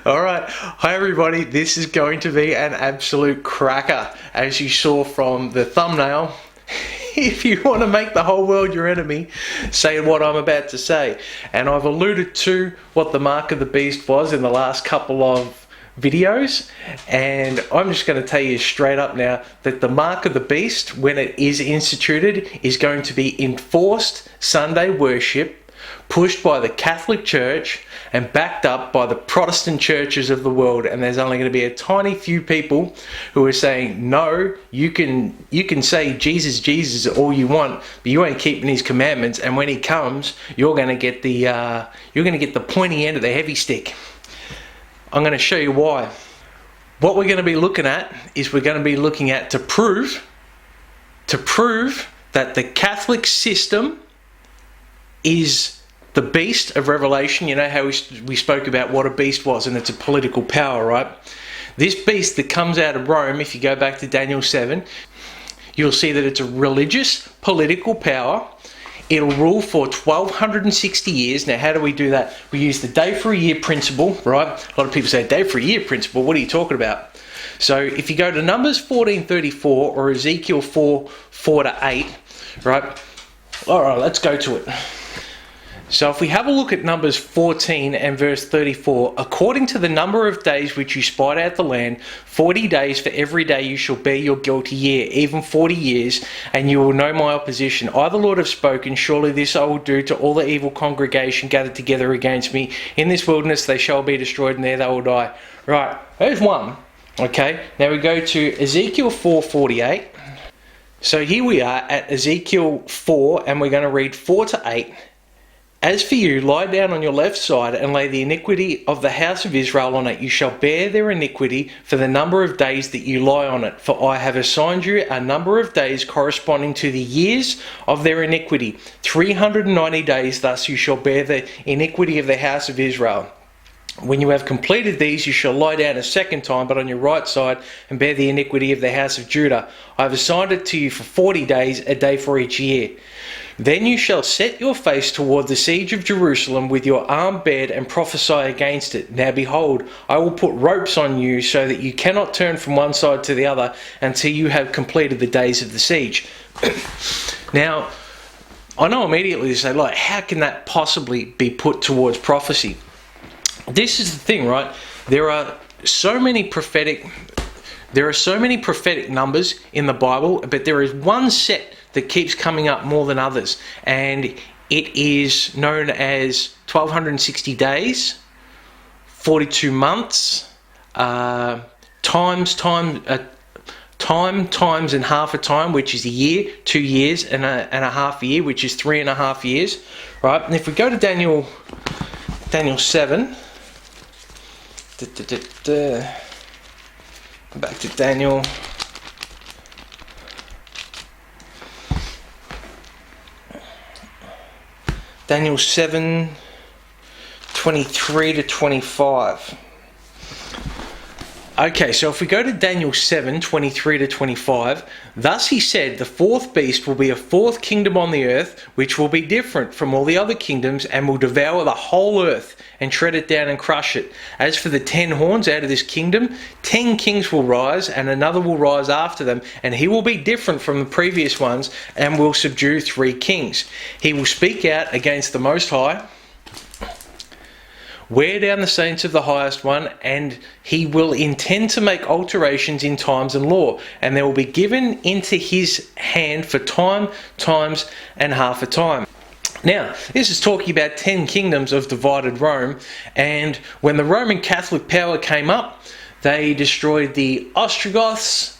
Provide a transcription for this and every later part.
Alright, hi everybody, this is going to be an absolute cracker, as you saw from the thumbnail. If you want to make the whole world your enemy, say what I'm about to say. And I've alluded to what the mark of the beast was in the last couple of videos, and I'm just going to tell you straight up now that the mark of the beast, when it is instituted, is going to be enforced Sunday worship, pushed by the Catholic Church and backed up by the Protestant churches of the world. And there's only going to be a tiny few people who are saying, no, you can say Jesus, Jesus all you want, but you ain't keeping his commandments, and when he comes, you're going to get the pointy end of the heavy stick. I'm going to show you why. What we're going to be looking at is we're going to be looking at to prove that the Catholic system is the beast of Revelation. You know how we spoke about what a beast was, and it's a political power, right? This beast that comes out of Rome, if you go back to Daniel 7, you'll see that it's a religious political power. It'll rule for 1260 years. Now, how do we do that? We use the day for a year principle, right? A lot of people say day for a year principle. What are you talking about? So if you go to Numbers 14:34 or Ezekiel 4:4-8, right? All right, let's go to it. So if we have a look at Numbers 14 and verse 34, according to the number of days which you spied out the land, 40 days for every day you shall bear your guilty year, even 40 years, and you will know my opposition. I, the Lord, have spoken. Surely this I will do to all the evil congregation gathered together against me. In this wilderness they shall be destroyed, and there they will die. Right, there's one. Okay, now we go to Ezekiel 4:48. So here we are at Ezekiel 4, and we're going to read 4-8. As for you, lie down on your left side and lay the iniquity of the house of Israel on it. You shall bear their iniquity for the number of days that you lie on it. For I have assigned you a number of days corresponding to the years of their iniquity. 390 days, thus you shall bear the iniquity of the house of Israel. When you have completed these, you shall lie down a second time, but on your right side, and bear the iniquity of the house of Judah. I have assigned it to you for 40 days, a day for each year. Then you shall set your face toward the siege of Jerusalem with your arm bared and prophesy against it. Now behold, I will put ropes on you so that you cannot turn from one side to the other until you have completed the days of the siege. Now, I know immediately you say, like, how can that possibly be put towards prophecy? This is the thing, right? There are so many prophetic numbers in the Bible, but there is one set that keeps coming up more than others, and it is known as 1260 days, 42 months, times and half a time, which is a year, 2 years and a half a year, which is 3.5 years, right? And if we go to Daniel 7, back to Daniel. Daniel 7, 23-25. Okay, so if we go to Daniel 7, 23-25, thus he said, the fourth beast will be a fourth kingdom on the earth, which will be different from all the other kingdoms, and will devour the whole earth, and tread it down and crush it. As for the 10 horns out of this kingdom, 10 kings will rise, and another will rise after them, and he will be different from the previous ones, and will subdue 3 kings. He will speak out against the Most High, wear down the saints of the Highest One, and he will intend to make alterations in times and law, and they will be given into his hand for time, times, and half a time. Now, this is talking about 10 kingdoms of divided Rome, and when the Roman Catholic power came up, they destroyed the Ostrogoths,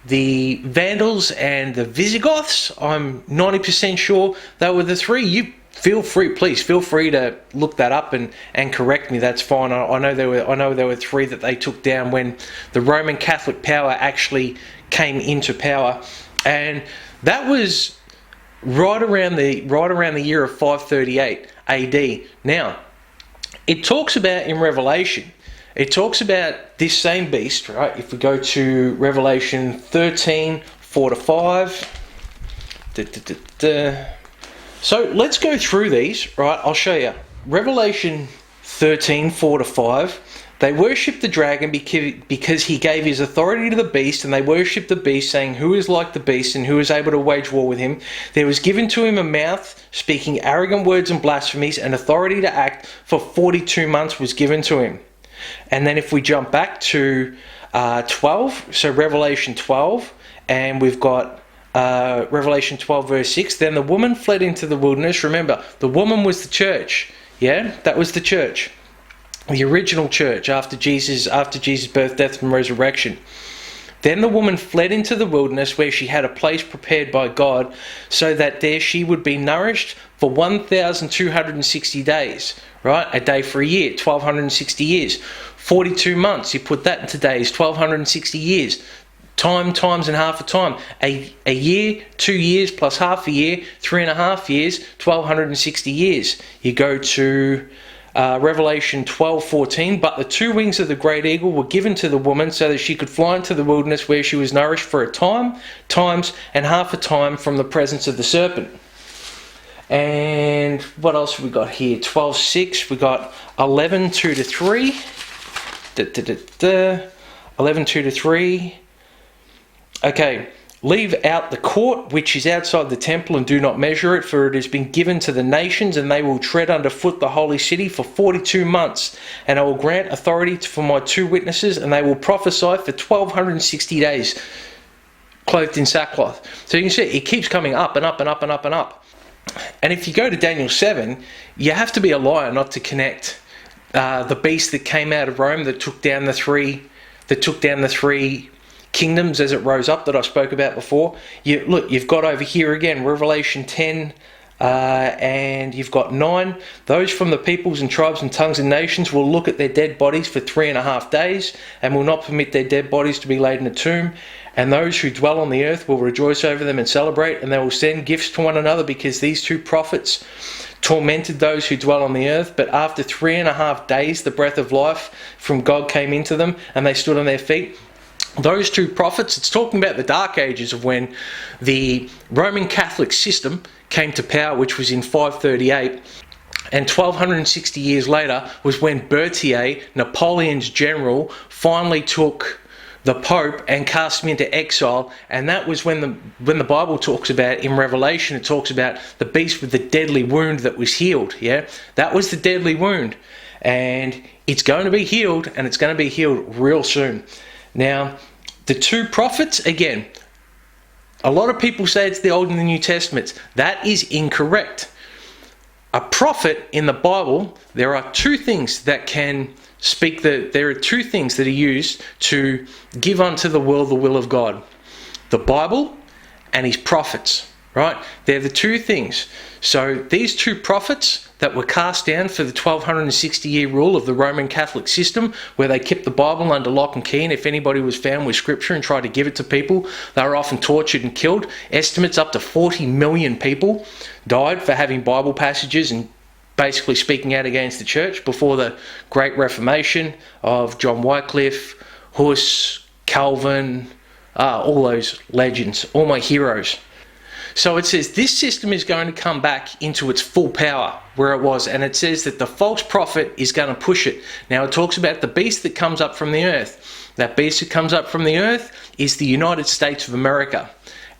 the Vandals, and the Visigoths. I'm 90% sure they were the 3. Please feel free to look that up and correct me. That's fine. I know there were 3 that they took down when the Roman Catholic power actually came into power, and that was right around the year of 538 AD. Now, it talks about in Revelation, it talks about this same beast, right? If we go to Revelation 13, 4-5, So let's go through these, right? I'll show you. Revelation 13, 4 to 5. They worshipped the dragon because he gave his authority to the beast, and they worshipped the beast, saying, "Who is like the beast, and who is able to wage war with him?" There was given to him a mouth, speaking arrogant words and blasphemies, and authority to act for 42 months was given to him. And then if we jump back to 12, so Revelation 12, and we've got Revelation 12 verse 6, then the woman fled into the wilderness. Remember, the woman was the church. Yeah, that was the church. The original church after Jesus' birth, death, and resurrection. Then the woman fled into the wilderness, where she had a place prepared by God, so that there she would be nourished for 1,260 days. Right? A day for a year, 1,260 years. 42 months, you put that into days, 1,260 years. Times and half a time. A year, 2 years plus half a year, 3.5 years, 1,260 years. You go to Revelation 12:14, but the two wings of the great eagle were given to the woman so that she could fly into the wilderness, where she was nourished for a times and half a time from the presence of the serpent. And what else have we got here? 12:6, we got 11:2 to 3. 11:2 to 3. Okay. Leave out the court which is outside the temple, and do not measure it, for it has been given to the nations, and they will tread underfoot the holy city for 42 months. And I will grant authority for my two witnesses, and they will prophesy for 1,260 days, clothed in sackcloth. So you can see it keeps coming up and up and up and up and up. And if you go to Daniel 7, you have to be a liar not to connect the beast that came out of Rome that took down the three kingdoms as it rose up that I spoke about before. You've got over here again Revelation 10 and you've got 9. Those from the peoples and tribes and tongues and nations will look at their dead bodies for 3.5 days, and will not permit their dead bodies to be laid in a tomb. And those who dwell on the earth will rejoice over them and celebrate, and they will send gifts to one another, because these two prophets tormented those who dwell on the earth. But after 3.5 days the breath of life from God came into them, and they stood on their feet. Those two prophets, it's talking about the dark ages of when the Roman Catholic system came to power, which was in 538. And 1,260 years later was when Berthier, Napoleon's general, finally took the Pope and cast him into exile. And that was when the Bible talks about, in Revelation, it talks about the beast with the deadly wound that was healed. Yeah, that was the deadly wound. And it's going to be healed, and it's going to be healed real soon. Now, the two prophets, again, a lot of people say it's the Old and the New Testaments. That is incorrect. A prophet in the Bible, there are two things that can speak, there are two things that are used to give unto the world the will of God. The Bible and his prophets, right? They're the two things. So these two prophets that were cast down for the 1,260-year rule of the Roman Catholic system, where they kept the Bible under lock and key, and if anybody was found with scripture and tried to give it to people, they were often tortured and killed. Estimates up to 40 million people died for having Bible passages and basically speaking out against the church before the Great Reformation of John Wycliffe, Huss, Calvin, all those legends, all my heroes. So it says this system is going to come back into its full power where it was, and it says that the false prophet is going to push it. Now it talks about the beast that comes up from the earth. That beast that comes up from the earth is the United States of America.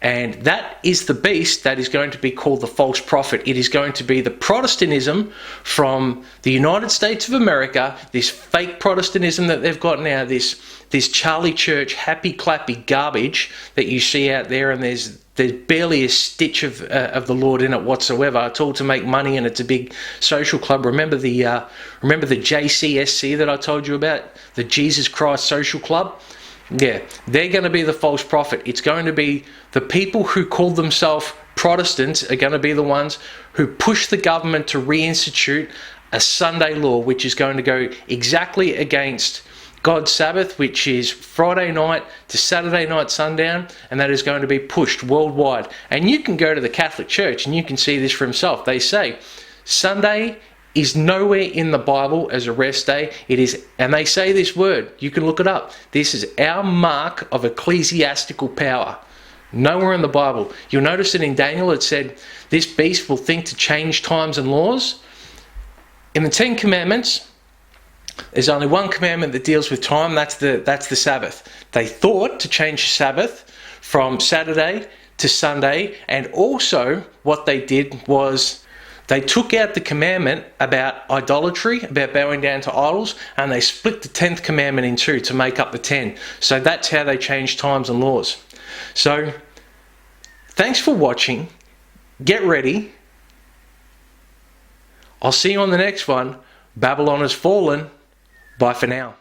And that is the beast that is going to be called the false prophet. It is going to be the Protestantism from the United States of America, this fake Protestantism that they've got now, this Charlie Church happy clappy garbage that you see out there, and there's barely a stitch of the Lord in it whatsoever. It's all to make money, and it's a big social club. Remember the JCSC that I told you about, the Jesus Christ Social Club? Yeah, they're going to be the false prophet. It's going to be the people who call themselves Protestants are going to be the ones who push the government to reinstitute a Sunday law, which is going to go exactly against God's Sabbath, which is Friday night to Saturday night sundown, and that is going to be pushed worldwide. And you can go to the Catholic Church and you can see this for himself. They say Sunday is nowhere in the Bible as a rest day. It is, and they say this word, you can look it up. This is our mark of ecclesiastical power. Nowhere in the Bible. You'll notice that in Daniel it said, this beast will think to change times and laws. In the Ten Commandments, there's only one commandment that deals with time, that's the Sabbath. They thought to change the Sabbath from Saturday to Sunday, and also what they did was they took out the commandment about idolatry, about bowing down to idols, and they split the 10th commandment in two to make up the 10. So that's how they changed times and laws. So, thanks for watching. Get ready. I'll see you on the next one. Babylon has fallen. Bye for now.